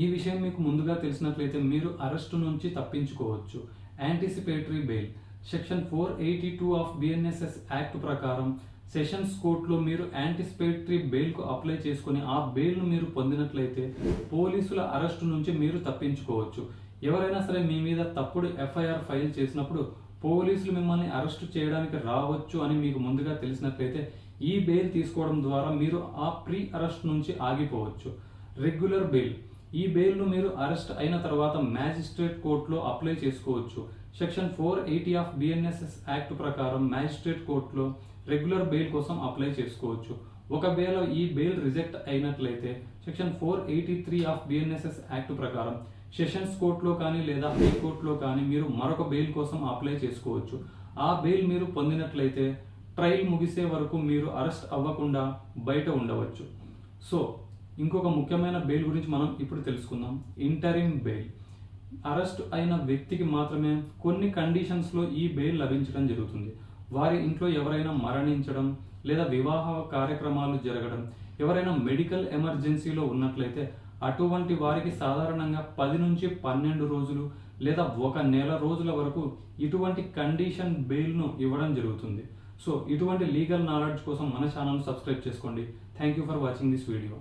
ఈ విషయం మీకు ముందుగా తెలిసినట్లయితే మీరు అరెస్టు నుంచి తప్పించుకోవచ్చు. Anticipatory bail section 482 of BNSS act ప్రకారం సెషన్స్ కోర్టులో మీరు యాంటిసిపేటరీ బెయిల్కు అప్లై చేసుకుని ఆ బెయిల్ను మీరు పొందినట్లయితే పోలీసుల అరెస్టు నుంచి మీరు తప్పించుకోవచ్చు. ఎవరైనా సరే మీ మీద తప్పుడు ఎఫ్ఐఆర్ ఫైల్ చేసినప్పుడు పోలీసులు మిమ్మల్ని అరెస్టు చేయడానికి రావచ్చు అని మీకు ముందుగా తెలిసినట్లయితే ఈ బెయిల్ తీసుకోవడం ద్వారా మీరు ఆ ప్రీ అరెస్ట్ నుంచి ఆగిపోవచ్చు. రెగ్యులర్ బెయిల్ ఈ బెయిల్ను మీరు అరెస్ట్ అయిన తర్వాత మ్యాజిస్ట్రేట్ కోర్టులో అప్లై చేసుకోవచ్చు. సెక్షన్ 480 ఆఫ్ బిఎన్ఎస్ఎస్ యాక్ట్ ప్రకారం మ్యాజిస్ట్రేట్ కోర్టులో రెగ్యులర్ బెయిల్ కోసం అప్లై చేసుకోవచ్చు. ఒకవేళ ఈ బెయిల్ రిజెక్ట్ అయినట్లయితే సెక్షన్ 483 ఆఫ్ బిఎన్ఎస్ఎస్ యాక్ట్ ప్రకారం సెషన్స్ కోర్టులో కానీ లేదా హైకోర్టులో కానీ మీరు మరొక బెయిల్ కోసం అప్లై చేసుకోవచ్చు. ఆ బెయిల్ మీరు పొందినట్లయితే ట్రయల్ ముగిసే వరకు మీరు అరెస్ట్ అవ్వకుండా బయట ఉండవచ్చు. సో ఇంకొక ముఖ్యమైన బెయిల్ గురించి మనం ఇప్పుడు తెలుసుకుందాం. ఇంటరిమ్ బెయిల్ అరెస్ట్ అయిన వ్యక్తికి మాత్రమే కొన్ని కండిషన్స్లో ఈ బెయిల్ లభించడం జరుగుతుంది. వారి ఇంట్లో ఎవరైనా మరణించడం లేదా వివాహ కార్యక్రమాలు జరగడం, ఎవరైనా మెడికల్ ఎమర్జెన్సీలో ఉన్నట్లయితే అటువంటి వారికి సాధారణంగా 10 నుంచి 12 రోజులు లేదా 1 నెల రోజుల వరకు ఇటువంటి కండిషన్ బెయిల్ను ఇవ్వడం జరుగుతుంది. సో ఇటువంటి లీగల్ నాలెడ్జ్ కోసం మన ఛానల్ సబ్స్క్రైబ్ చేసుకోండి. Thank you for watching this video.